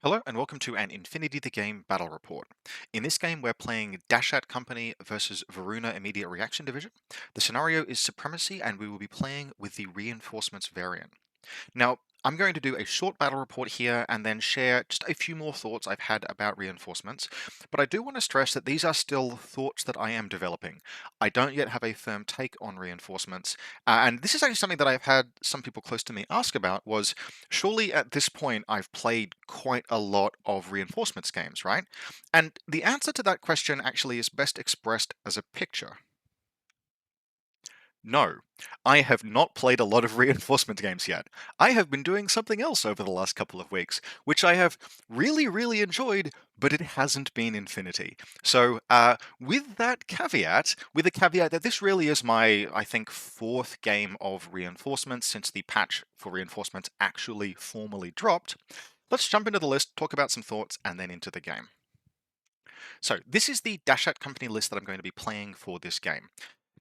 Hello and welcome to an Infinity the Game battle report. In this game, we're playing Dashat Company versus Varuna Immediate Reaction Division. The scenario is Supremacy, and we will be playing with the Reinforcements variant. Now, I'm going to do a short battle report here and then share just a few more thoughts I've had about reinforcements, but I do want to stress that these are still thoughts that I am developing. I don't yet have a firm take on reinforcements, and this is actually something that I've had some people close to me ask about was, surely at this point I've played quite a lot of reinforcements games, right? And the answer to that question actually is best expressed as a picture. No, I have not played a lot of reinforcement games yet. I have been doing something else over the last couple of weeks, which I have really enjoyed, but it hasn't been Infinity. So, with that caveat, with the caveat that this really is my, I think, fourth game of reinforcements since the patch for reinforcements actually formally dropped, let's jump into the list, talk about some thoughts, and then into the game. So, this is the Dashat Company list that I'm going to be playing for this game.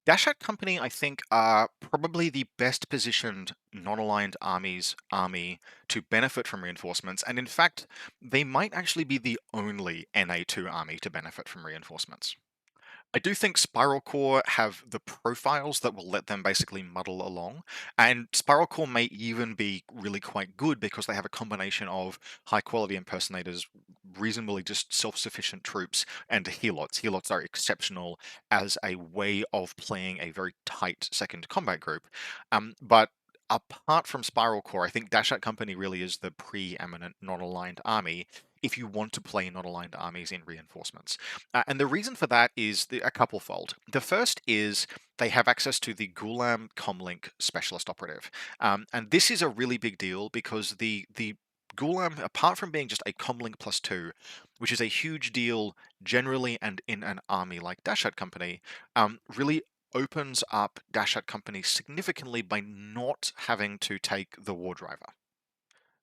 Dashat Company, I think, are probably the best positioned non-aligned army to benefit from reinforcements, and in fact, they might actually be the only NA2 army to benefit from reinforcements. I do think Spiral Core have the profiles that will let them basically muddle along, and Spiral Core may even be really quite good because they have a combination of high quality impersonators, reasonably just self-sufficient troops, and helots. Helots are exceptional as a way of playing a very tight second combat group. But apart from Spiral Core, I think Dashat Company really is the preeminent non-aligned army if you want to play non-aligned armies in reinforcements. And the reason for that is a couple-fold. The first is they have access to the Gulam Comlink Specialist Operative. And this is a really big deal because the Gulam, apart from being just a Comlink +2, which is a huge deal generally and in an army like Dashat Company, really opens up Dashat Company significantly by not having to take the War Driver.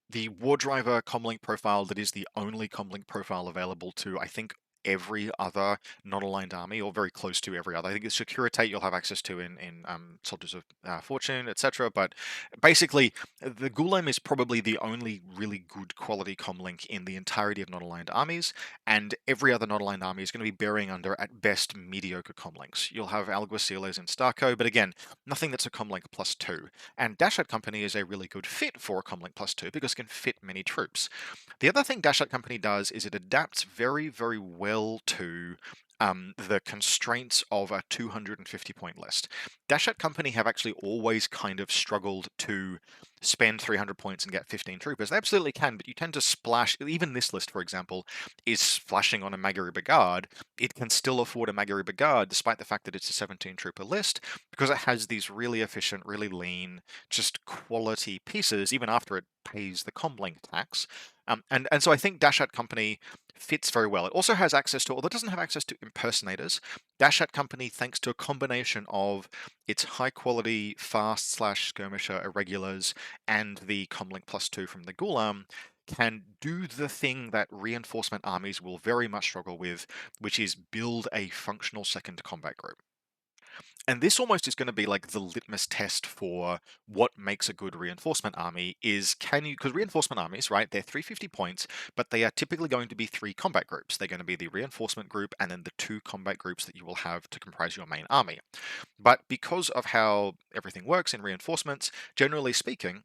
The War Driver comlink profile that is the only comlink profile available to, I think, every other non-aligned army, or very close to every other. I think it's Securitate you'll have access to in Soldiers of Fortune, etc. But basically, the Gulam is probably the only really good quality comlink in the entirety of non-aligned armies, and every other non-aligned army is going to be bearing under, at best, mediocre comlinks. You'll have Alguaciles and Starco, but again, nothing that's a comlink +2. And Dashat Company is a really good fit for a comlink +2 because it can fit many troops. The other thing Dashat Company does is it adapts very well to the constraints of a 250 point list. Dashat Company have actually always kind of struggled to spend 300 points and get 15 troopers. They absolutely can, but you tend to splash. Even this list, for example, is splashing on a Magari Brigade. It can still afford a Magari Brigade despite the fact that it's a 17 trooper list because it has these really efficient, really lean, just quality pieces, even after it pays the comlink tax. And so I think Dashat Company fits very well. It also has access to, although it doesn't have access to impersonators, Dashat Company, thanks to a combination of its high quality fast slash skirmisher irregulars and the comlink +2 from the Gulam, can do the thing that reinforcement armies will very much struggle with, which is build a functional second combat group. And this almost is going to be like the litmus test for what makes a good reinforcement army is, can you, because reinforcement armies, right, they're 350 points, but they are typically going to be three combat groups. They're going to be the reinforcement group and then the two combat groups that you will have to comprise your main army. But because of how everything works in reinforcements, generally speaking,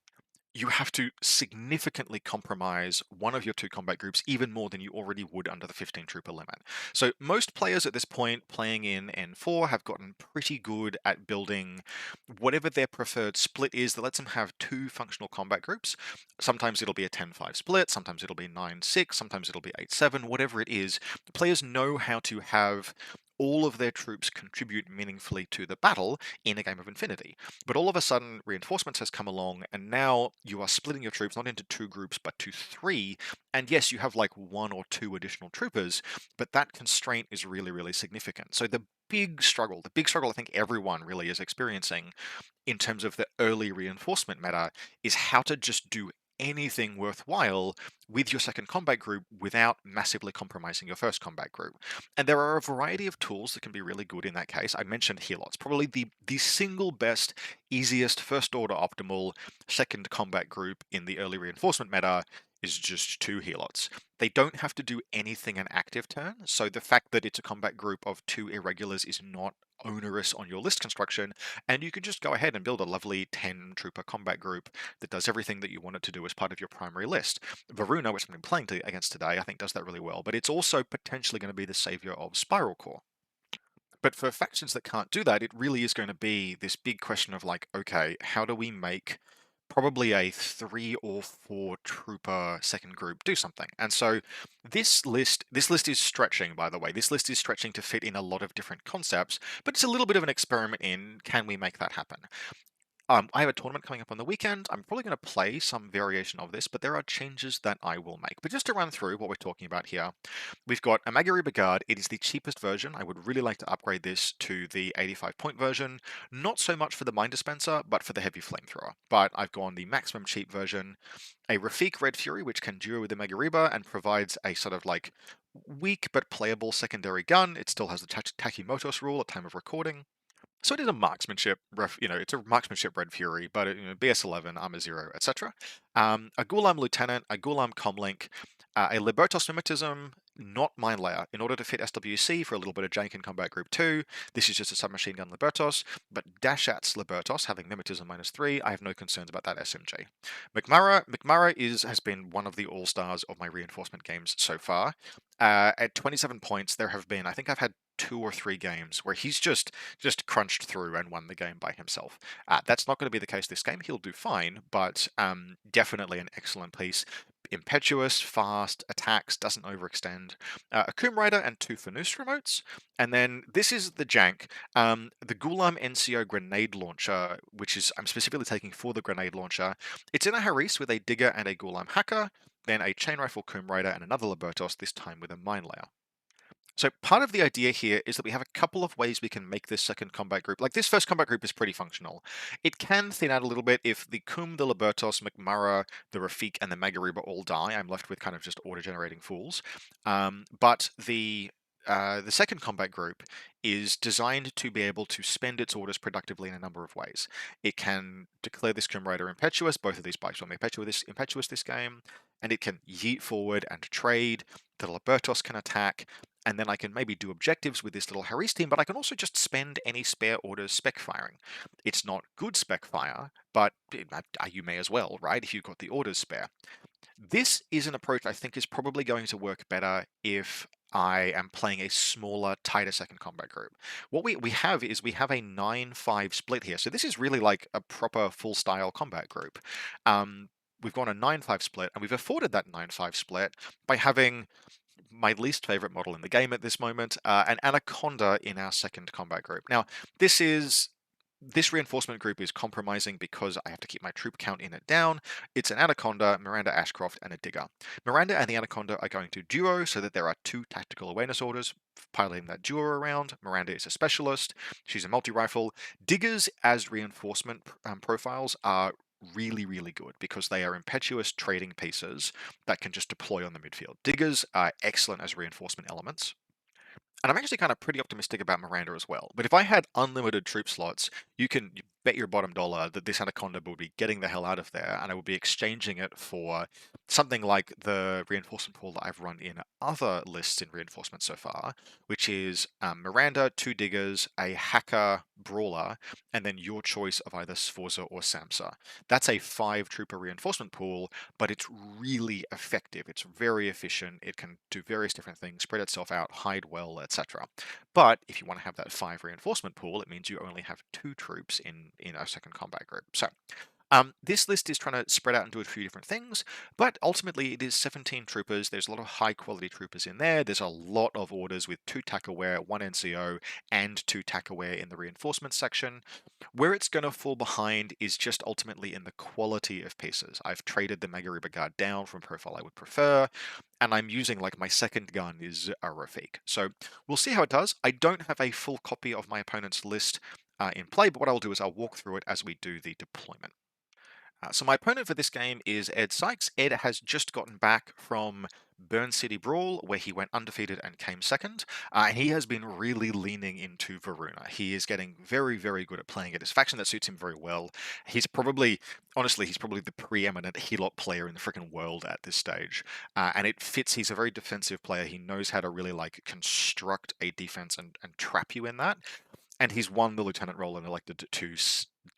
you have to significantly compromise one of your two combat groups even more than you already would under the 15 trooper limit. So most players at this point playing in N4 have gotten pretty good at building whatever their preferred split is that lets them have two functional combat groups. Sometimes it'll be a 10-5 split, sometimes it'll be 9-6, sometimes it'll be 8-7, whatever it is. The players know how to have all of their troops contribute meaningfully to the battle in a game of Infinity. But all of a sudden, reinforcements has come along, and now you are splitting your troops not into two groups, but to three. And yes, you have like one or two additional troopers, but that constraint is really significant. So the big struggle I think everyone really is experiencing in terms of the early reinforcement meta is how to just do anything worthwhile with your second combat group without massively compromising your first combat group. And there are a variety of tools that can be really good in that case. I mentioned Helots, probably the single best, easiest, first order optimal second combat group in the early reinforcement meta is just 2 helots. They don't have to do anything an active turn, so the fact that it's a combat group of 2 irregulars is not onerous on your list construction, and you can just go ahead and build a lovely 10 trooper combat group that does everything that you want it to do as part of your primary list. Varuna, which I've been playing against today, I think does that really well, but it's also potentially going to be the savior of Spiral Core. But for factions that can't do that, it really is going to be this big question of like, okay, how do we make probably a 3 or 4 trooper second group do something? And so this list is stretching, by the way. This list is stretching to fit in a lot of different concepts, but it's a little bit of an experiment in can we make that happen? I have a tournament coming up on the weekend. I'm probably going to play some variation of this, but there are changes that I will make. But just to run through what we're talking about here, we've got a Magariba Guard. It is the cheapest version. I would really like to upgrade this to the 85-point version. Not so much for the Mine Dispenser, but for the Heavy Flamethrower. But I've gone the maximum cheap version. A Rafik Red Fury, which can duo with the Magariba and provides a sort of like weak but playable secondary gun. It still has the Takimotos rule at time of recording. So it is a marksmanship, it's a marksmanship Red Fury, but BS11, Armor 0, etc. A Gulam Lieutenant, a Gulam Comlink, a Libertos Mimetism, not Mine Layer. In order to fit SWC for a little bit of jank in Combat Group 2, this is just a submachine gun Libertos, but Dashat's Libertos, having Mimetism -3, I have no concerns about that SMG. McMurra has been one of the all-stars of my reinforcement games so far. At 27 points, there have been, I think I've had 2 or 3 games where he's just crunched through and won the game by himself. That's not going to be the case this game. He'll do fine, but definitely an excellent piece. Impetuous, fast, attacks, doesn't overextend. A Coom Rider and 2 Fanus remotes. And then this is the jank. The Gulam NCO grenade launcher, which is I'm specifically taking for the grenade launcher. It's in a Haris with a Digger and a Gulam Hacker, then a Chain Rifle Coom Rider and another Libertos, this time with a Mine Layer. So part of the idea here is that we have a couple of ways we can make this second combat group. Like this first combat group is pretty functional. It can thin out a little bit if the Kum, the Libertos, McMurra, the Rafik, and the Magariba all die. I'm left with kind of just auto-generating fools. But the second combat group is designed to be able to spend its orders productively in a number of ways. It can declare this Coom Rider impetuous, both of these bikes will be impetuous this game, and it can yeet forward and trade. The Libertos can attack, and then I can maybe do objectives with this little Haris team, but I can also just spend any spare orders spec firing. It's not good spec fire, but you may as well, right, if you've got the orders spare. This is an approach I think is probably going to work better if I am playing a smaller, tighter second combat group. What we have is we have a 9-5 split here. So this is really like a proper full-style combat group. We've gone a 9-5 split, and we've afforded that 9-5 split by having my least favorite model in the game at this moment, an Anaconda in our second combat group. Now, this reinforcement group is compromising because I have to keep my troop count in it down. It's an Anaconda, Miranda Ashcroft, and a Digger. Miranda and the Anaconda are going to duo so that there are 2 tactical awareness orders piloting that duo around. Miranda is a specialist. She's a multi-rifle. Diggers as reinforcement profiles are really, really good because they are impetuous trading pieces that can just deploy on the midfield. Diggers are excellent as reinforcement elements. And I'm actually kind of pretty optimistic about Miranda as well. But if I had unlimited troop slots, you bet your bottom dollar that this Anaconda will be getting the hell out of there, and I will be exchanging it for something like the reinforcement pool that I've run in other lists in reinforcement so far, which is Miranda, 2 Diggers, a Hacker Brawler, and then your choice of either Sforza or Samsa. That's a 5 trooper reinforcement pool, but it's really effective. It's very efficient. It can do various different things, spread itself out, hide well, etc. But if you want to have that 5 reinforcement pool, it means you only have 2 troops in a second combat group. So this list is trying to spread out and do a few different things, but ultimately it is 17 troopers. There's a lot of high quality troopers in there. There's a lot of orders with 2 TAC aware, 1 NCO, and 2 TAC aware in the reinforcement section. Where it's going to fall behind is just ultimately in the quality of pieces. I've traded the Magariba Guard down from profile I would prefer, and I'm using like my second gun is a Rafik. So we'll see how it does. I don't have a full copy of my opponent's list in play, but what I'll do is I'll walk through it as we do the deployment. So my opponent for this game is Ed Sykes. Ed has just gotten back from Burn City Brawl, where he went undefeated and came second, and he has been really leaning into Varuna. He is getting very, very good at playing it. His faction that suits him very well. He's probably, honestly, he's probably the preeminent Helot player in the freaking world at this stage, and it fits. He's a very defensive player. He knows how to really like construct a defense and trap you in that, and he's won the lieutenant role and elected to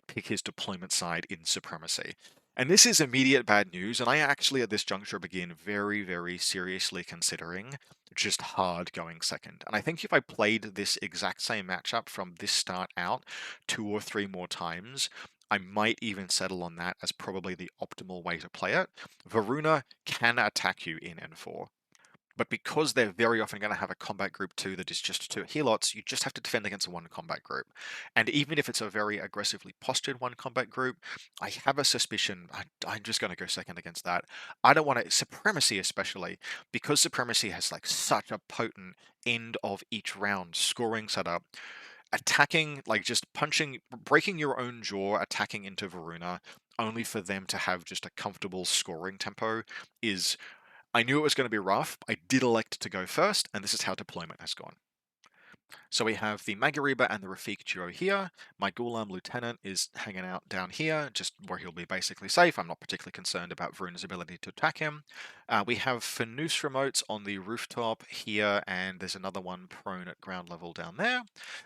pick his deployment side in Supremacy. And this is immediate bad news, and I actually at this juncture begin very, very seriously considering just hard going second. And I think if I played this exact same matchup from this start out 2 or 3 more times, I might even settle on that as probably the optimal way to play it. Varuna can attack you in N4. But because they're very often going to have a combat group too that is just 2 helots, you just have to defend against one combat group. And even if it's a very aggressively postured one combat group, I have a suspicion I'm just going to go second against that. I don't want to, Supremacy especially, because Supremacy has like such a potent end of each round scoring setup. Attacking, like just punching, breaking your own jaw, attacking into Varuna, only for them to have just a comfortable scoring tempo is I knew it was going to be rough. I did elect to go first, and this is how deployment has gone. So we have the Magariba and the Rafik duo here. My Ghulam Lieutenant is hanging out down here, just where he'll be basically safe. I'm not particularly concerned about Varuna's ability to attack him. We have Fanus remotes on the rooftop here, and there's another one prone at ground level down there.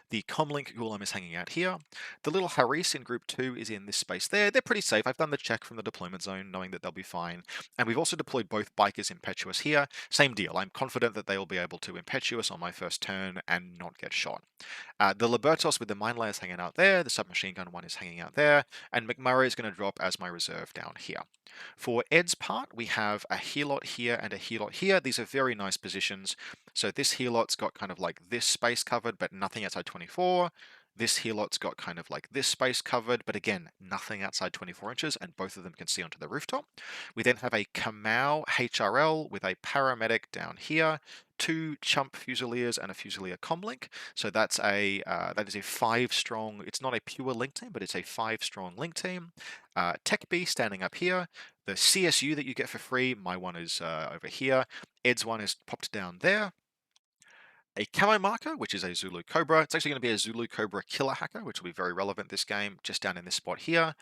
The Comlink Ghulam is hanging out here. The little Haris in group 2 is in this space there. They're pretty safe. I've done the check from the deployment zone, knowing that they'll be fine. And we've also deployed both Bikers Impetuous here. Same deal. I'm confident that they will be able to Impetuous on my first turn and not get shot. The Libertos with the mine layers hanging out there, the submachine gun one is hanging out there, and McMurray is going to drop as my reserve down here. For Ed's part, we have a helot here and a helot here. These are very nice positions. So this helot's got kind of like this space covered, but nothing outside 24. This helot's got kind of like this space covered, but again, nothing outside 24 inches, and both of them can see onto the rooftop. We then have a Kamau HRL with a paramedic down here, 2 chump fusiliers and a fusilier comlink. So that is a 5-strong. It's not a pure link team, but it's a 5-strong link team. Tech B standing up here. The CSU that you get for free, my one is over here. Ed's one is popped down there. A camo marker, which is a Zulu Cobra. It's actually going to be a Zulu Cobra killer hacker, which will be very relevant this game, just down in this spot here.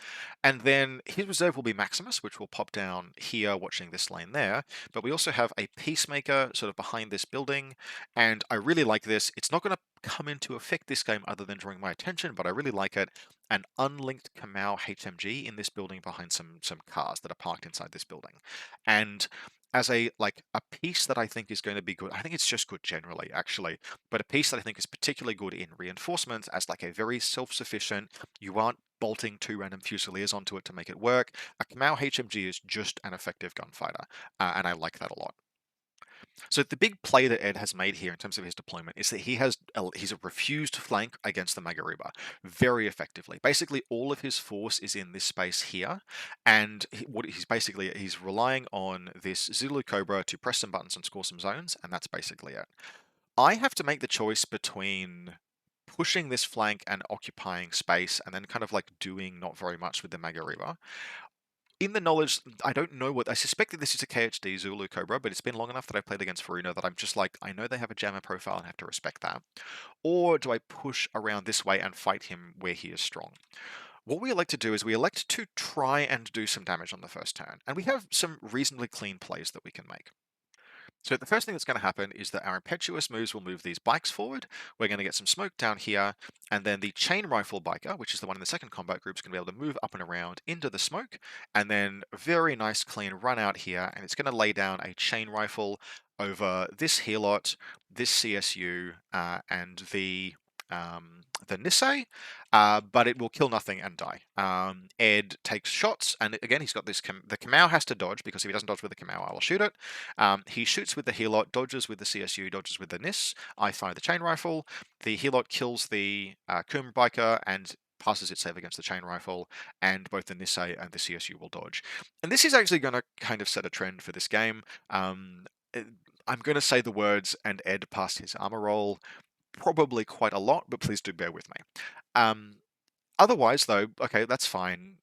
And then his reserve will be Maximus, which will pop down here, watching this lane there. But we also have a Peacemaker sort of behind this building, and I really like this. It's not going to come into effect this game other than drawing my attention, but I really like it. An unlinked Kamau HMG in this building behind some cars that are parked inside this building. And as a piece that I think is going to be good. I think it's just good generally, actually, but a piece that I think is particularly good in reinforcements as like a very self-sufficient. You aren't bolting 2 random fusiliers onto it to make it work. A Kamau HMG is just an effective gunfighter, and I like that a lot. So the big play that Ed has made here in terms of his deployment is that he's a refused flank against the Magariba very effectively. Basically, all of his force is in this space here, and he's relying on this Zulu Cobra to press some buttons and score some zones, and that's basically it. I have to make the choice between pushing this flank and occupying space, and then kind of like doing not very much with the Magariba. In the knowledge, I don't know what I suspect that this is a KHD Zulu Cobra, but it's been long enough that I've played against Varuna that I'm just like, I know they have a jammer profile and have to respect that. Or do I push around this way and fight him where he is strong? What we elect to do is we elect to try and do some damage on the first turn, and we have some reasonably clean plays that we can make. So the first thing that's going to happen is that our impetuous moves will move these bikes forward. We're going to get some smoke down here, and then the chain rifle biker, which is the one in the second combat group, is going to be able to move up and around into the smoke, and then very nice clean run out here, and it's going to lay down a chain rifle over this helot, this CSU, and the Nisei, but it will kill nothing and die. Ed takes shots, and again, he's got this. The Kamau has to dodge, because if he doesn't dodge with the Kamau, I will shoot it. He shoots with the helot, dodges with the CSU, dodges with the Nis. I fire the chain rifle. The helot kills the Kum biker and passes its save against the chain rifle, and both the Nisei and the CSU will dodge. And this is actually going to kind of set a trend for this game. I'm going to say the words, and Ed passed his armor roll probably quite a lot, but please do bear with me. Otherwise, though, okay, that's fine.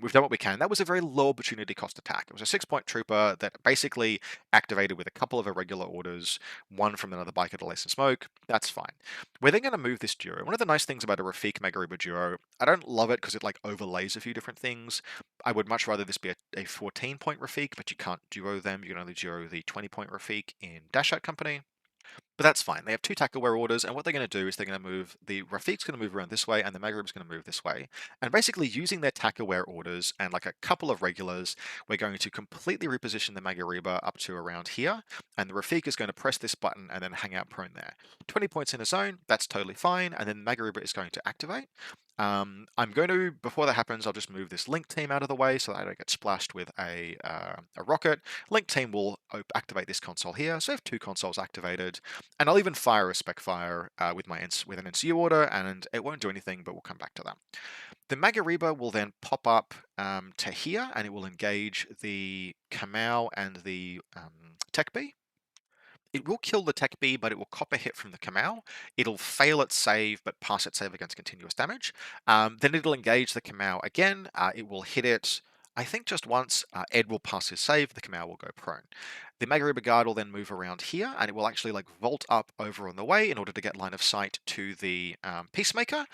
we've done what we can. That was a very low opportunity cost attack. It was a 6-point trooper that basically activated with a couple of irregular orders, one from another biker to lay some smoke. That's fine. We're then going to move this duo. One of the nice things about a Rafik Megaruba duo, I don't love it because it like overlays a few different things. I would much rather this be a 14-point Rafik, but you can't duo them. You can only duo the 20-point Rafik in Dashat Company. But that's fine. They have two tackle-wear orders, and what they're going to do is they're going to move the Rafik's going to move around this way, and the Maghrib's going to move this way. And basically, using their tackle-wear orders and like a couple of regulars, we're going to completely reposition the Maghariba up to around here, and the Rafik is going to press this button and then hang out prone there. 20 points in a zone, that's totally fine, and then the Maghariba is going to activate. I'm going to, before that happens, I'll just move this link team out of the way so that I don't get splashed with a rocket. Link team will activate this console here, so I have two consoles activated, and I'll even fire a spec fire with an NCU order, and it won't do anything, but we'll come back to that. The Maghariba will then pop up to here, and it will engage the Kamau and the Tech Bee. It will kill the Tech Bee, but it will cop a hit from the Kamau. It'll fail its save, but pass its save against continuous damage. Then it'll engage the Kamau again. It will hit it, I think, just once. Ed will pass his save. The Kamau will go prone. The Maghariba Guard will then move around here, and it will actually like vault up over on the way in order to get line of sight to the Peacemaker.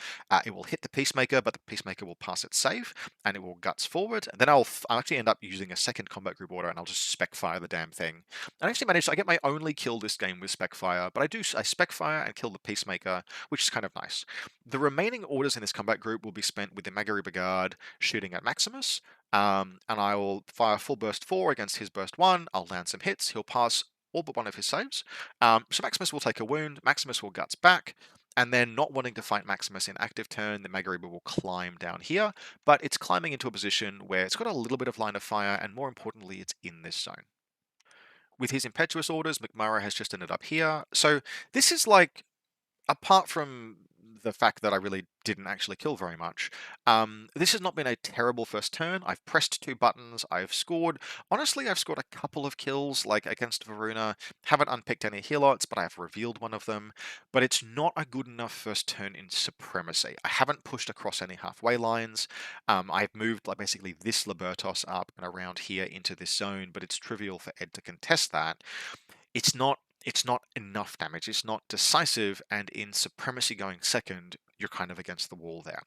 It will hit the Peacemaker, but the Peacemaker will pass its save, and it will guts forward. And then I'll actually end up using a second combat group order, and I'll just spec fire the damn thing. I actually managed. I get my only kill this game with spec fire, but I spec fire and kill the Peacemaker, which is kind of nice. The remaining orders in this combat group will be spent with the Maghariba Guard shooting at Maximus. And I will fire full burst 4 against his burst 1. I'll land some hits. He'll pass all but one of his saves. So Maximus will take a wound. Maximus will guts back. And then, not wanting to fight Maximus in active turn, the Maghariba will climb down here. But it's climbing into a position where it's got a little bit of line of fire, and more importantly, it's in this zone. With his impetuous orders, McMurray has just ended up here. So this is like, apart from the fact that I really didn't actually kill very much, this has not been a terrible first turn. I've pressed 2 buttons, I've scored. Honestly, I've scored a couple of kills, like against Varuna. Haven't unpicked any healots, but I've revealed one of them. But it's not a good enough first turn in Supremacy. I haven't pushed across any halfway lines. I've moved like basically this Libertos up and around here into this zone, but it's trivial for Ed to contest that. It's not enough damage. It's not decisive, and in Supremacy going second, you're kind of against the wall there.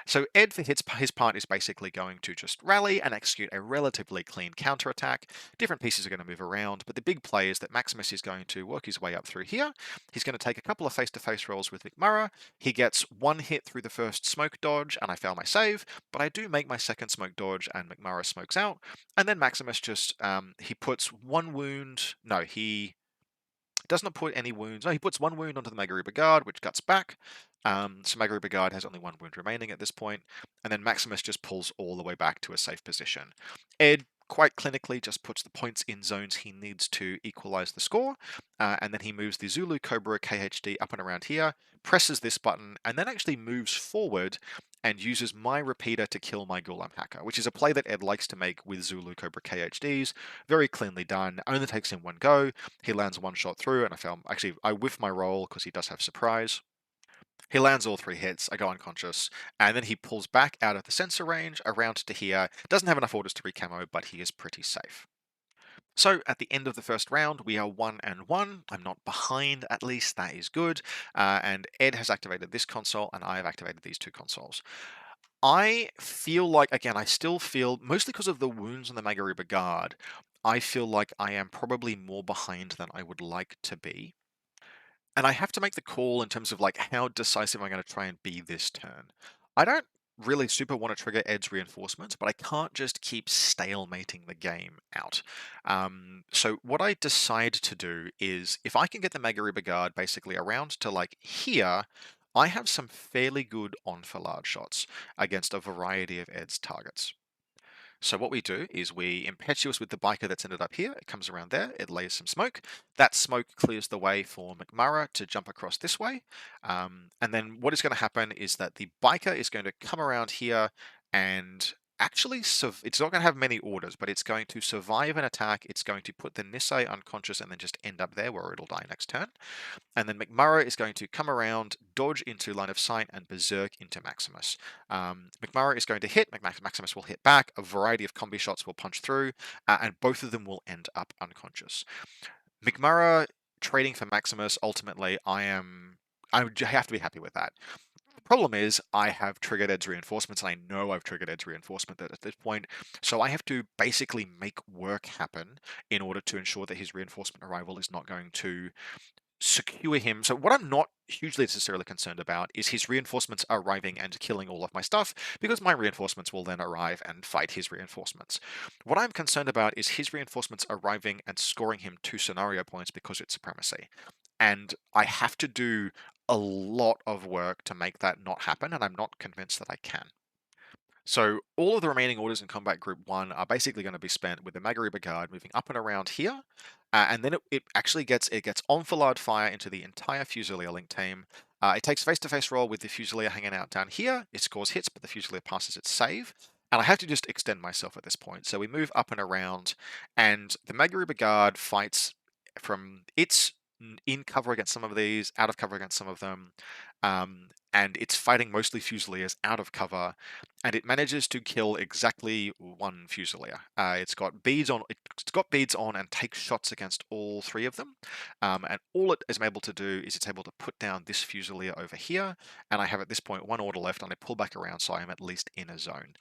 So Ed, for his part, is basically going to just rally and execute a relatively clean counterattack. Different pieces are going to move around, but the big play is that Maximus is going to work his way up through here. He's going to take a couple of face-to-face rolls with McMurray. He gets one hit through the first smoke dodge, and I fail my save, but I do make my second smoke dodge, and McMurray smokes out. And then Maximus just, he puts one wound, no, he does not put any wounds. No, he puts one wound onto the Maghariba Guard, which guts back. So Maghariba Guard has only one wound remaining at this point, and then Maximus just pulls all the way back to a safe position. Ed quite clinically just puts the points in zones he needs to equalize the score, and then he moves the Zulu Cobra KHD up and around here, presses this button, and then actually moves forward and uses my repeater to kill my Gulam Hacker, which is a play that Ed likes to make with Zulu Cobra KHDs. Very cleanly done. Only takes him one go. He lands one shot through, and I whiff my roll because he does have surprise. He lands all 3 hits, I go unconscious, and then he pulls back out of the sensor range, around to here. Doesn't have enough orders to recamo, but he is pretty safe. So at the end of the first round, we are 1-1. I'm not behind, at least. That is good. And Ed has activated this console, and I have activated these 2 consoles. I feel like, again, I still feel, mostly because of the wounds on the Maghariba Guard, I feel like I am probably more behind than I would like to be. And I have to make the call in terms of like how decisive I'm going to try and be this turn. I don't really super want to trigger Ed's reinforcements, but I can't just keep stalemating the game out. So what I decide to do is, if I can get the Maghariba Guard basically around to like here, I have some fairly good on-for-large shots against a variety of Ed's targets. So what we do is we impetuous with the biker that's ended up here. It comes around there, it lays some smoke. That smoke clears the way for McMurray to jump across this way. And then what is going to happen is that the biker is going to come around here and actually, it's not going to have many orders, but it's going to survive an attack. It's going to put the Nisei unconscious and then just end up there where it'll die next turn. And then McMurrow is going to come around, dodge into line of sight, and berserk into Maximus. McMurrow is going to hit, Maximus will hit back, a variety of combi shots will punch through, and both of them will end up unconscious. McMurrow trading for Maximus, ultimately, I have to be happy with that. The problem is I have triggered Ed's reinforcements, and I know I've triggered Ed's reinforcement at this point, so I have to basically make work happen in order to ensure that his reinforcement arrival is not going to secure him. So what I'm not hugely necessarily concerned about is his reinforcements arriving and killing all of my stuff, because my reinforcements will then arrive and fight his reinforcements. What I'm concerned about is his reinforcements arriving and scoring him 2 scenario points because it's Supremacy. And I have to do a lot of work to make that not happen, and I'm not convinced that I can. So all of the remaining orders in Combat Group 1 are basically going to be spent with the Magari Brigade moving up and around here, and then it actually gets enfilade fire into the entire Fusilier Link team. It takes face-to-face roll with the Fusilier hanging out down here. It scores hits, but the Fusilier passes its save. And I have to just extend myself at this point. So we move up and around, and the Magari Brigade fights from its in cover against some of these, out of cover against some of them, and it's fighting mostly Fusiliers out of cover, and it manages to kill exactly 1 Fusilier. It's got beads on. It's got beads on and takes shots against all 3 of them. And all it is able to do is it's able to put down this Fusilier over here, and I have at this point 1 order left, and I pull back around, so I am at least in a zone.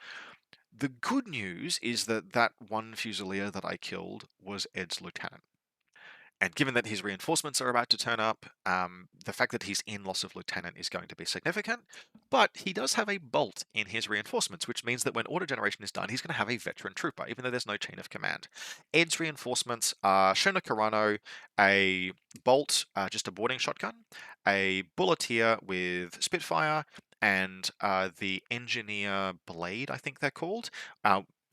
The good news is that that 1 Fusilier that I killed was Ed's lieutenant. And given that his reinforcements are about to turn up, the fact that he's in loss of lieutenant is going to be significant. But he does have a bolt in his reinforcements, which means that when order generation is done, he's going to have a veteran trooper, even though there's no chain of command. Ed's reinforcements are Shona Carano, a bolt, just a boarding shotgun, a bulleteer with Spitfire, and the engineer blade, I think they're called.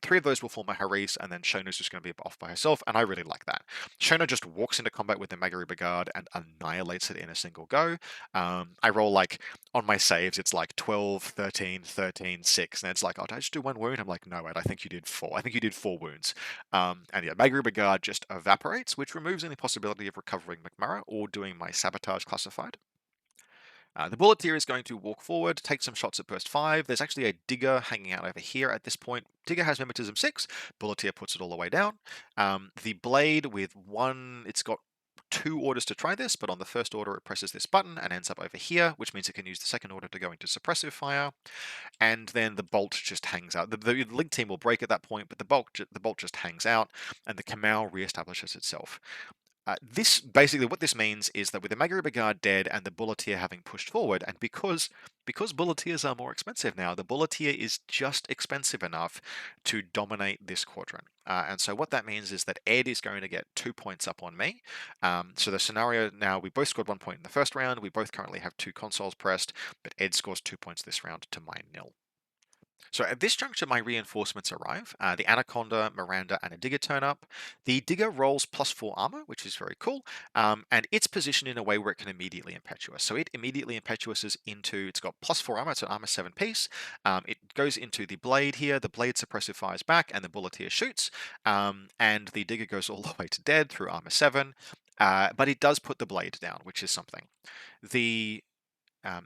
3 of those will form a Haris, and then Shona's just going to be off by herself, and I really like that. Shona just walks into combat with the Magari Brigade and annihilates it in a single go. I roll on my saves, it's 12, 13, 13, 6, and it's oh, did I just do 1 wound? I'm like, no, Ed, I think you did 4. I think you did 4 wounds. And yeah, Magari Brigade just evaporates, which removes any possibility of recovering McMurrow or doing my sabotage classified. The Bulleteer is going to walk forward, take some shots at burst 5. There's actually a Digger hanging out over here at this point. Digger has Mimetism 6. Bulleteer puts it all the way down. The Blade with 1, it's got 2 orders to try this, but on the first order it presses this button and ends up over here, which means it can use the second order to go into suppressive fire. And then the bolt just hangs out. The link team will break at that point, but the bolt just hangs out, and the Kamau reestablishes itself. This basically what this means is that with the Magari Brigade dead and the Bulleteer having pushed forward, and because Bulleteers are more expensive now, the Bulleteer is just expensive enough to dominate this quadrant. And so what that means is that Ed is going to get 2 points up on me. So the scenario now, we both scored 1 point in the first round. We both currently have 2 consoles pressed, but Ed scores 2 points this round to my nil. So at this juncture, my reinforcements arrive. The Anaconda, Miranda, and a Digger turn up. The Digger rolls +4 armor, which is very cool, and it's positioned in a way where it can immediately impetuous. So it immediately impetuouses into, it's got +4 armor, it's an armor 7 piece. It goes into the Blade here, the Blade suppressive fires back, and the Bulleteer shoots, and the Digger goes all the way to dead through armor 7, but it does put the Blade down, which is something. The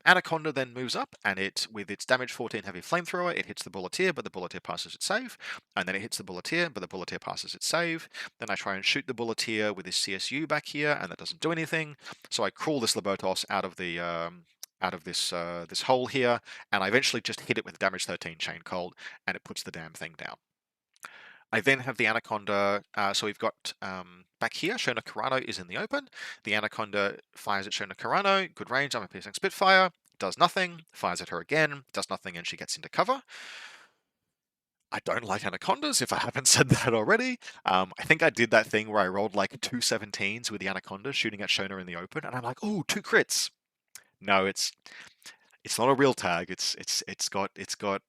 Anaconda then moves up, and with its damage 14 heavy flamethrower, it hits the Bulleteer, but the Bulleteer passes its save. And then it hits the Bulleteer, but the Bulleteer passes its save. Then I try and shoot the Bulleteer with his CSU back here, and that doesn't do anything. So I crawl this Libertos out of this hole here, and I eventually just hit it with damage 13 chain cold, and it puts the damn thing down. I then have the Anaconda, so we've got back here, Shona Carano is in the open. The Anaconda fires at Shona Carano, good range, I'm a piercing Spitfire, does nothing, fires at her again, does nothing, and she gets into cover. I don't like Anacondas, if I haven't said that already. I think I did that thing where I rolled 2 17s with the Anaconda shooting at Shona in the open, and I'm like, oh, 2 crits. No, it's not a real tag. It's got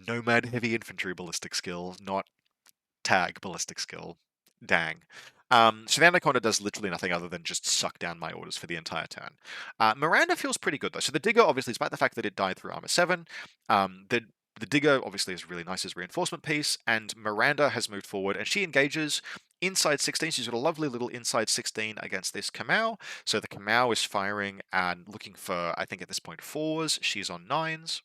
Nomad heavy infantry ballistic skill, not tag ballistic skill. Dang. So the Anaconda does literally nothing other than just suck down my orders for the entire turn. Miranda feels pretty good though. So the Digger, obviously, despite the fact that it died through armor 7, the the digger obviously is really nice as reinforcement piece, and Miranda has moved forward and she engages inside 16. She's got a lovely little inside 16 against this Kamau. So the Kamau is firing and looking for, I think at this point, fours. She's on nines.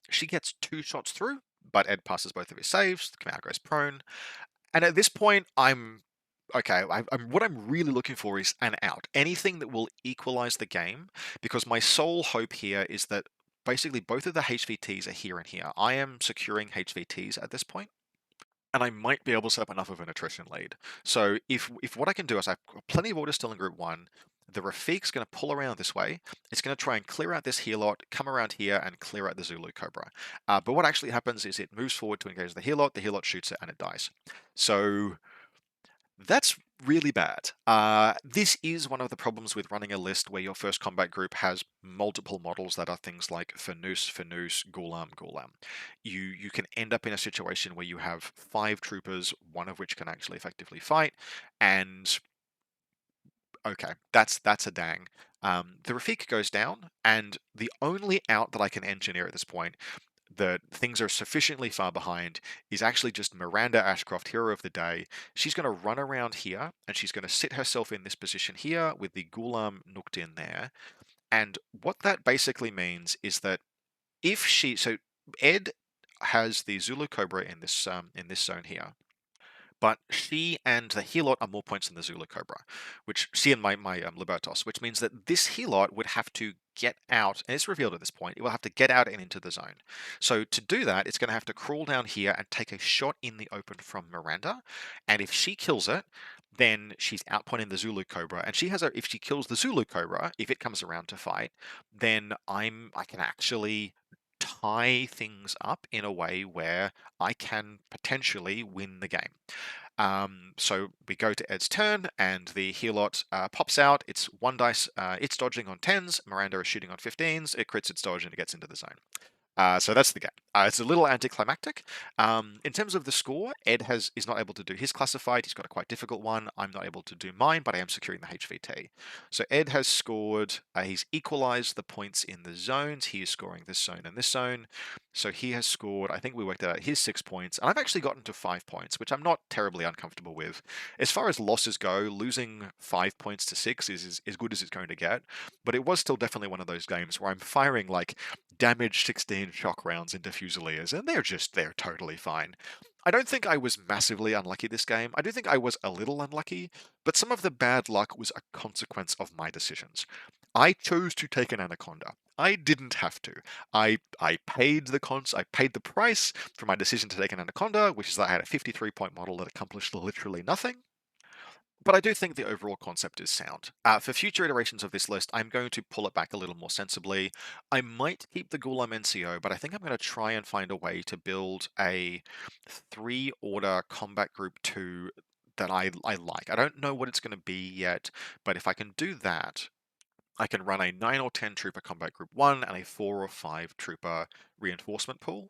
She gets 2 shots through, but Ed passes both of his saves. The Kamau goes prone. And at this point, I'm okay. What I'm really looking for is an out. Anything that will equalize the game, because my sole hope here is that basically both of the HVTs are here and here. I am securing HVTs at this point, and I might be able to set up enough of an attrition lead. So if what I can do is I've got plenty of orders still in Group 1, the Rafiq's going to pull around this way. It's going to try and clear out this Helot, come around here and clear out the Zulu Cobra. But what actually happens is it moves forward to engage the Helot shoots it, and it dies. So that's really bad. This is one of the problems with running a list where your first combat group has multiple models that are things like Fanus, Gulam, Gulam. You can end up in a situation where you have 5 troopers, one of which can actually effectively fight, and okay, that's a dang. The Rafiq goes down, and the only out that I can engineer at this point that things are sufficiently far behind is actually just Miranda Ashcroft, hero of the day. She's going to run around here and she's going to sit herself in this position here with the Gulam nooked in there. And what that basically means is that if she, so Ed has the Zulu Cobra in this zone here, but she and the Helot are more points than the Zulu Cobra, which she and my Libertos, which means that this Helot would have to get out, and it's revealed at this point, it will have to get out and into the zone. So to do that, it's going to have to crawl down here and take a shot in the open from Miranda, and if she kills it, then she's outpointing the Zulu Cobra, and she has a, if she kills the Zulu Cobra, if it comes around to fight, then I can actually tie things up in a way where I can potentially win the game. So we go to Ed's turn, and the Helot pops out. It's 1 dice. It's dodging on 10s. Miranda is shooting on 15s. It crits its dodge and it gets into the zone. So that's the game. It's a little anticlimactic. In terms of the score, Ed is not able to do his classified. He's got a quite difficult one. I'm not able to do mine, but I am securing the HVT. So Ed has scored. He's equalized the points in the zones. He is scoring this zone and this zone. So he has scored. I think we worked out his 6 points, and I've actually gotten to 5 points, which I'm not terribly uncomfortable with. As far as losses go, losing 5 points to 6 is as good as it's going to get. But it was still definitely one of those games where I'm firing like damage 16 shock rounds into Fusiliers, and they're totally fine. I don't think I was massively unlucky this game. I do think I was a little unlucky, but some of the bad luck was a consequence of my decisions. I chose to take an Anaconda. I didn't have to. I paid I paid the price for my decision to take an Anaconda, which is that I had a 53-point model that accomplished literally nothing. But I do think the overall concept is sound. For future iterations of this list, I'm going to pull it back a little more sensibly. I might keep the Gulam NCO, but I think I'm going to try and find a way to build a 3-order combat group 2 that I like. I don't know what it's going to be yet, but if I can do that, I can run a 9 or 10 trooper combat group 1 and a 4 or 5 trooper reinforcement pool.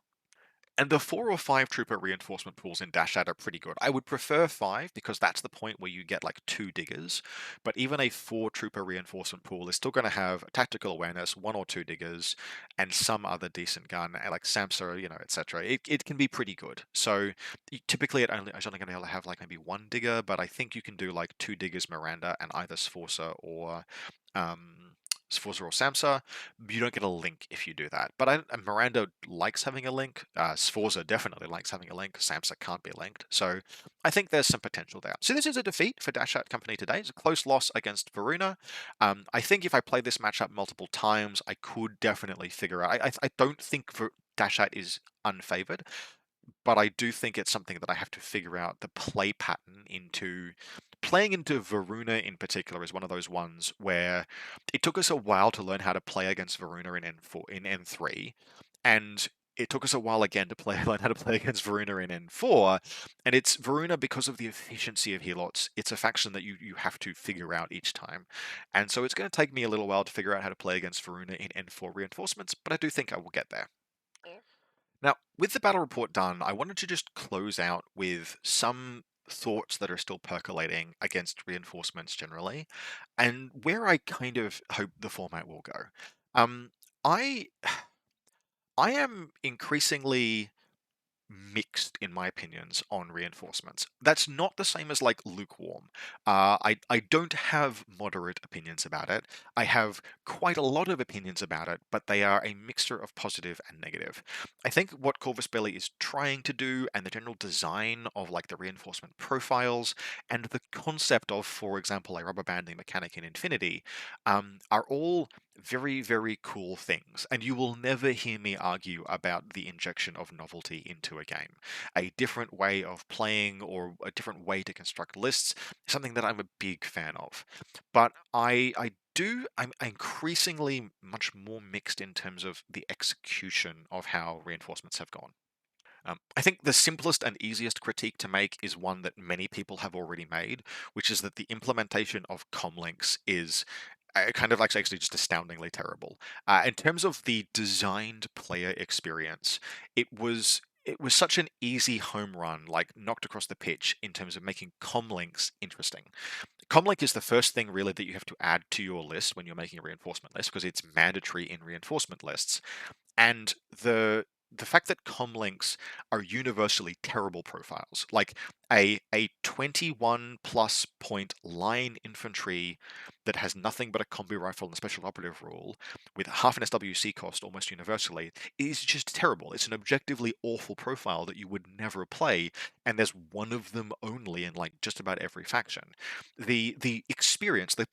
And the 4 or 5 trooper reinforcement pools in Dashat are pretty good. I would prefer 5 because that's the point where you get like 2 diggers. But even a 4 trooper reinforcement pool is still going to have tactical awareness, 1 or 2 diggers, and some other decent gun, like Samsa, etc. It can be pretty good. So typically it's only going to be able to have like maybe 1 digger, but I think you can do like 2 diggers Miranda and either Sforza or Sforza or Samsa. You don't get a link if you do that. But Miranda likes having a link. Sforza definitely likes having a link. Samsa can't be linked. So I think there's some potential there. So this is a defeat for Dashat Company today. It's a close loss against Varuna. I think if I play this matchup multiple times, I could definitely figure out. I don't think Dashat is unfavored, but I do think it's something that I have to figure out the play pattern into. Playing into Varuna in particular is one of those ones where it took us a while to learn how to play against Varuna in N3, and it took us a while again to learn how to play against Varuna in N4, and it's Varuna because of the efficiency of Helots. It's a faction that you have to figure out each time, and so it's going to take me a little while to figure out how to play against Varuna in N4 reinforcements, but I do think I will get there. Now, with the battle report done, I wanted to just close out with some thoughts that are still percolating against reinforcements generally, and where I kind of hope the format will go. Um, I I am increasingly mixed in my opinions on reinforcements. That's not the same as like lukewarm. I don't have moderate opinions about it. I have quite a lot of opinions about it, but they are a mixture of positive and negative. I think what Corvus Belli is trying to do, and the general design of like the reinforcement profiles, and the concept of, for example, a rubber banding mechanic in Infinity, are all very, very cool things, and you will never hear me argue about the injection of novelty into a game. A different way of playing or a different way to construct lists is something that I'm a big fan of. But I'm increasingly much more mixed in terms of the execution of how reinforcements have gone. I think the simplest and easiest critique to make is one that many people have already made, which is that the implementation of comlinks is kind of like actually just astoundingly terrible. In terms of the designed player experience, it was such an easy home run, like knocked across the pitch in terms of making comlinks interesting. Comlink is the first thing really that you have to add to your list when you're making a reinforcement list because it's mandatory in reinforcement lists. And the fact that comlinks are universally terrible profiles, like a 21 plus point line infantry that has nothing but a combi rifle and a special operative rule with half an SWC cost almost universally, is just terrible. It's an objectively awful profile that you would never play, and there's one of them only in like just about every faction. The experience, the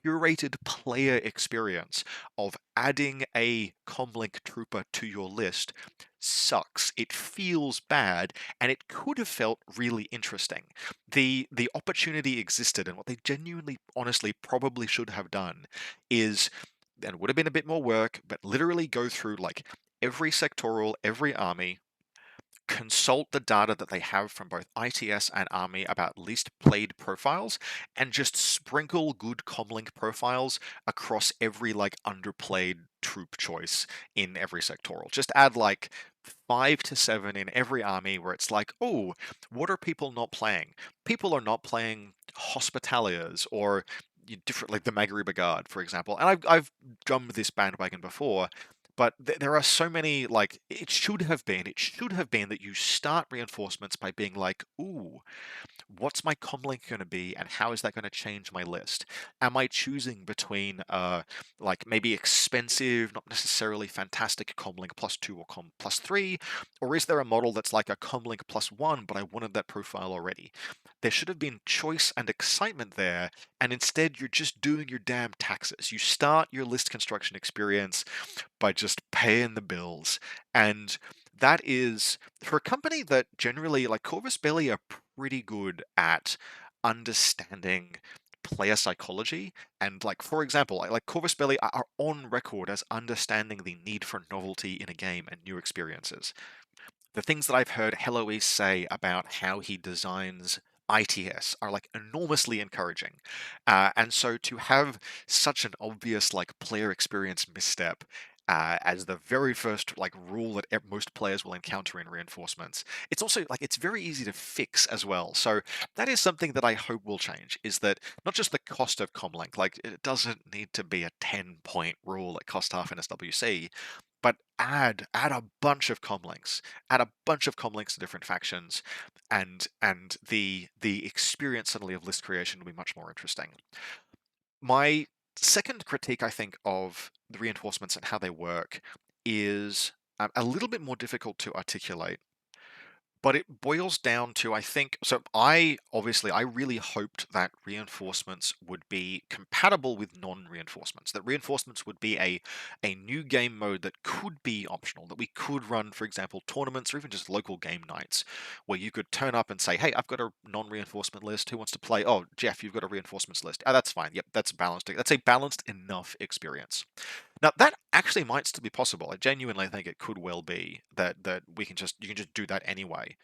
curated player experience of adding a comlink trooper to your list sucks. It feels bad, and it could have felt really interesting. The opportunity existed, and what they genuinely, honestly, probably should have done is, and it would have been a bit more work, but literally go through like every sectoral, every army, consult the data that they have from both ITS and Army about least played profiles, and just sprinkle good comlink profiles across every like underplayed troop choice in every sectoral. Just add like 5 to 7 in every army where it's like, oh, what are people not playing? People are not playing Hospitaliers or different, like the Maghreb Guard, for example. And I've jumped this bandwagon before, but there are so many, like, it should have been that you start reinforcements by being like, ooh, what's my comlink going to be and how is that going to change my list? Am I choosing between like maybe expensive, not necessarily fantastic comlink +2 or com +3, or is there a model that's like a comlink +1, but I wanted that profile already? There should have been choice and excitement there, and instead you're just doing your damn taxes. You start your list construction experience by just paying the bills. And that is, for a company that generally, like Corvus Belli, are pretty good at understanding player psychology. And like, for example, like Corvus Belli are on record as understanding the need for novelty in a game and new experiences. The things that I've heard Heloise say about how he designs ITS are like enormously encouraging. And so to have such an obvious like player experience misstep as the very first like rule that most players will encounter in reinforcements, it's also like it's very easy to fix as well. So that is something that I hope will change, is that not just the cost of comlink, like it doesn't need to be a 10-point rule that costs half an SWC, but add a bunch of comlinks, add a bunch of comlinks to different factions, and the experience suddenly of list creation will be much more interesting. My second critique, I think, of the reinforcements and how they work is a little bit more difficult to articulate, but it boils down to, I think, so I really hoped that reinforcements would be compatible with non-reinforcements, that reinforcements would be a new game mode that could be optional, that we could run, for example, tournaments or even just local game nights where you could turn up and say, hey, I've got a non-reinforcement list. Who wants to play? Oh, Jeff, you've got a reinforcements list. Oh, that's fine. Yep, that's balanced. That's a balanced enough experience. Now that actually might still be possible. I genuinely think it could well be that we can just you can just do that anyway.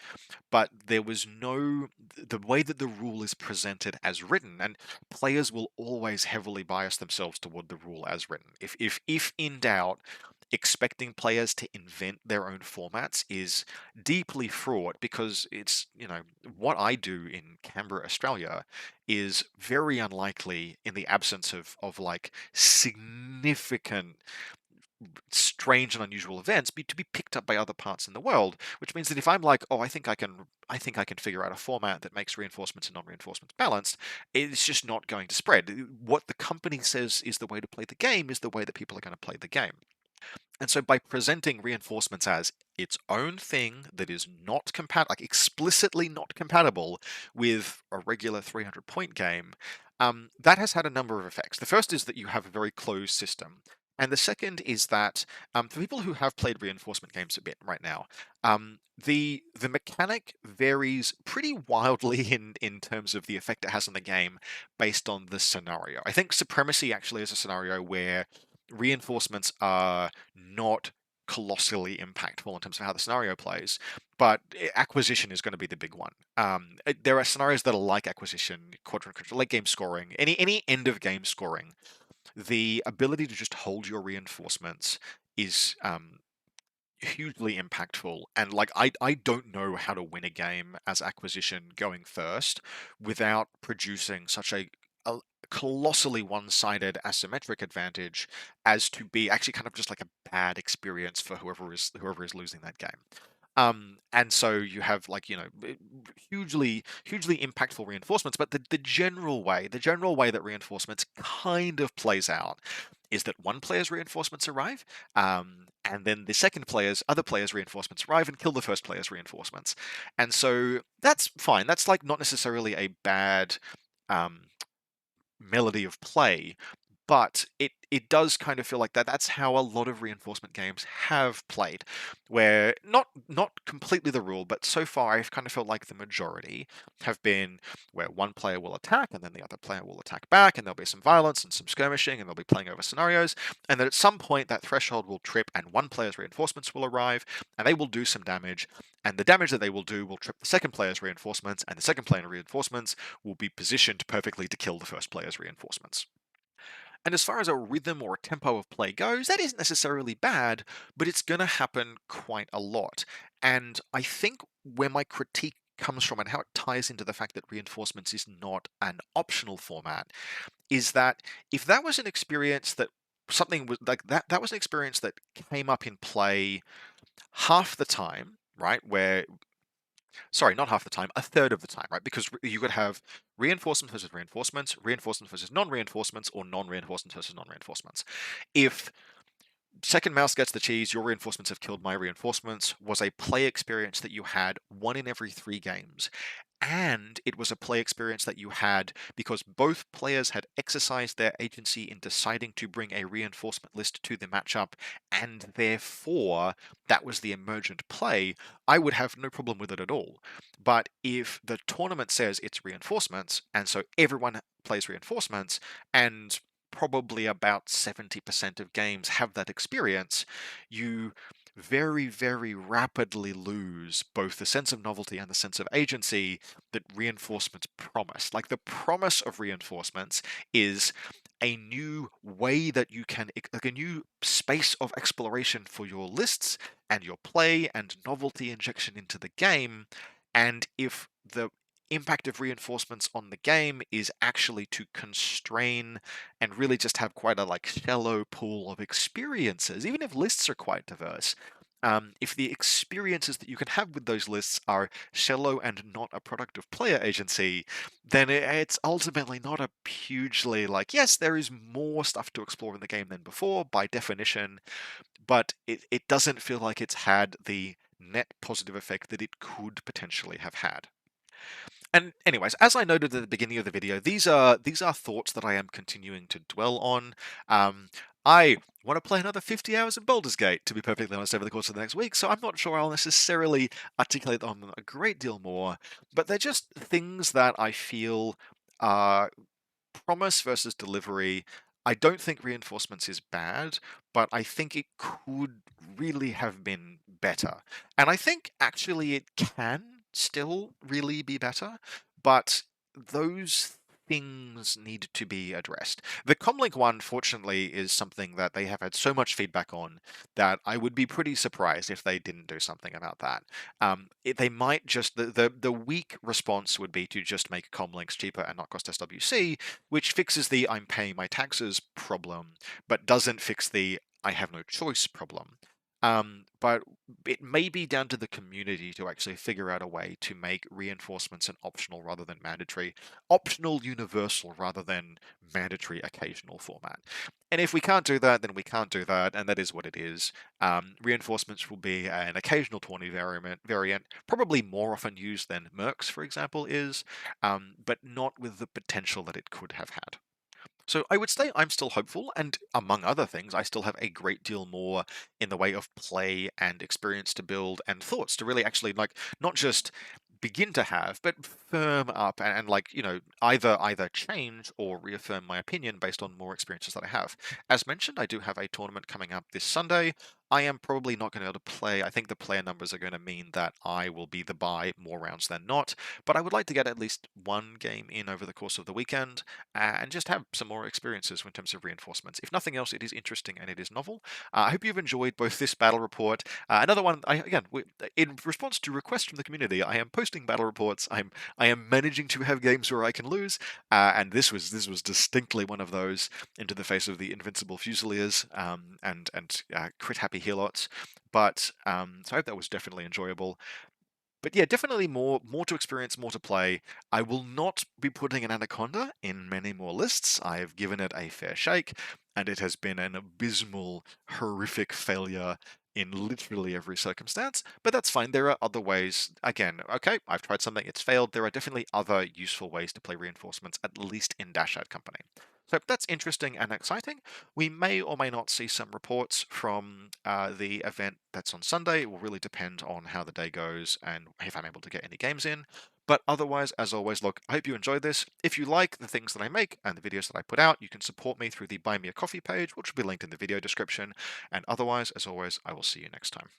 But there was no the way that the rule is presented as written, and players will always heavily bias themselves toward the rule as written. If in doubt, expecting players to invent their own formats is deeply fraught, because it's, what I do in Canberra, Australia is very unlikely in the absence of like significant strange and unusual events to be picked up by other parts in the world, which means that if I'm like, oh, I think I can figure out a format that makes reinforcements and non-reinforcements balanced, it's just not going to spread. What the company says is the way to play the game is the way that people are going to play the game. And so by presenting reinforcements as its own thing that is not compatible, like explicitly not compatible with a regular 300 point game, that has had a number of effects. The first is that you have a very closed system. And the second is that for people who have played reinforcement games a bit right now, the mechanic varies pretty wildly in terms of the effect it has on the game based on the scenario. I think Supremacy actually is a scenario where reinforcements are not colossally impactful in terms of how the scenario plays, but acquisition is going to be the big one. There are scenarios that are like acquisition, quadrant control, late game scoring, any end of game scoring. The ability to just hold your reinforcements is hugely impactful, and like I don't know how to win a game as acquisition going first without producing such a colossally one-sided asymmetric advantage as to be actually kind of just like a bad experience for whoever is losing that game. And so you have like, hugely impactful reinforcements, but the general way that reinforcements kind of plays out is that one player's reinforcements arrive, and then the other player's reinforcements arrive and kill the first player's reinforcements. And so that's fine. That's like not necessarily a bad um, melody of play, but it does kind of feel like that's how a lot of reinforcement games have played, where not completely the rule, but so far I've kind of felt like the majority have been where one player will attack and then the other player will attack back, and there'll be some violence and some skirmishing, and they'll be playing over scenarios, and then at some point that threshold will trip and one player's reinforcements will arrive and they will do some damage, and the damage that they will do will trip the second player's reinforcements, and the second player's reinforcements will be positioned perfectly to kill the first player's reinforcements. And as far as a rhythm or a tempo of play goes, that isn't necessarily bad, but it's going to happen quite a lot. And I think where my critique comes from and how it ties into the fact that reinforcements is not an optional format is that if that was an experience that something was like that was an experience that came up in play half the time, right? Where sorry, not half the time, a third of the time, right? Because you could have reinforcements versus reinforcements, reinforcements versus non-reinforcements, or non-reinforcements versus non-reinforcements. If second mouse gets the cheese, your reinforcements have killed my reinforcements was a play experience that you had one in every 3 games. And it was a play experience that you had because both players had exercised their agency in deciding to bring a reinforcement list to the matchup, and therefore that was the emergent play. I would have no problem with it at all. But if the tournament says it's reinforcements, and so everyone plays reinforcements, and probably about 70% of games have that experience, you very, very rapidly lose both the sense of novelty and the sense of agency that reinforcements promise. Like the promise of reinforcements is a new way that you can, like a new space of exploration for your lists and your play and novelty injection into the game. And if the impact of reinforcements on the game is actually to constrain and really just have quite a like shallow pool of experiences, even if lists are quite diverse. If the experiences that you can have with those lists are shallow and not a product of player agency, then it's ultimately not a hugely like, yes, there is more stuff to explore in the game than before by definition, but it doesn't feel like it's had the net positive effect that it could potentially have had. And anyways, as I noted at the beginning of the video, these are thoughts that I am continuing to dwell on. I want to play another 50 hours in Baldur's Gate, to be perfectly honest, over the course of the next week, so I'm not sure I'll necessarily articulate on them a great deal more, but they're just things that I feel are promise versus delivery. I don't think reinforcements is bad, but I think it could really have been better. And I think actually it can still really be better, but those things need to be addressed. The comlink one, fortunately, is something that they have had so much feedback on that I would be pretty surprised if they didn't do something about that. They might just the weak response would be to just make comlinks cheaper and not cost SWC, which fixes the I'm paying my taxes problem, but doesn't fix the I have no choice problem. But it may be down to the community to actually figure out a way to make reinforcements an optional rather than mandatory, optional universal rather than mandatory occasional format. And if we can't do that, then we can't do that, and that is what it is. Reinforcements will be an occasional tourney variant, probably more often used than Mercs, for example, is, but not with the potential that it could have had. So I would say I'm still hopeful, and among other things, I still have a great deal more in the way of play and experience to build and thoughts to really actually like not just begin to have, but firm up and like, either change or reaffirm my opinion based on more experiences that I have. As mentioned, I do have a tournament coming up this Sunday. I am probably not going to be able to play. I think the player numbers are going to mean that I will be the buy more rounds than not, but I would like to get at least one game in over the course of the weekend and just have some more experiences in terms of reinforcements. If nothing else, it is interesting and it is novel. I hope you've enjoyed both this battle report. Another one, in response to requests from the community, I am posting battle reports. I am managing to have games where I can lose, and this was distinctly one of those into the face of the Invincible Fusiliers and crit happy helots. But so I hope that was definitely enjoyable. But yeah, definitely more to experience, more to play. I will not be putting an Anaconda in many more lists. I have given it a fair shake, and it has been an abysmal, horrific failure in literally every circumstance. But that's fine. There are other ways. Again, okay, I've tried something, it's failed. There are definitely other useful ways to play reinforcements, at least in Dashat Company. So that's interesting and exciting. We may or may not see some reports from the event that's on Sunday. It will really depend on how the day goes and if I'm able to get any games in. But otherwise, as always, look, I hope you enjoyed this. If you like the things that I make and the videos that I put out, you can support me through the Buy Me a Coffee page, which will be linked in the video description. And otherwise, as always, I will see you next time.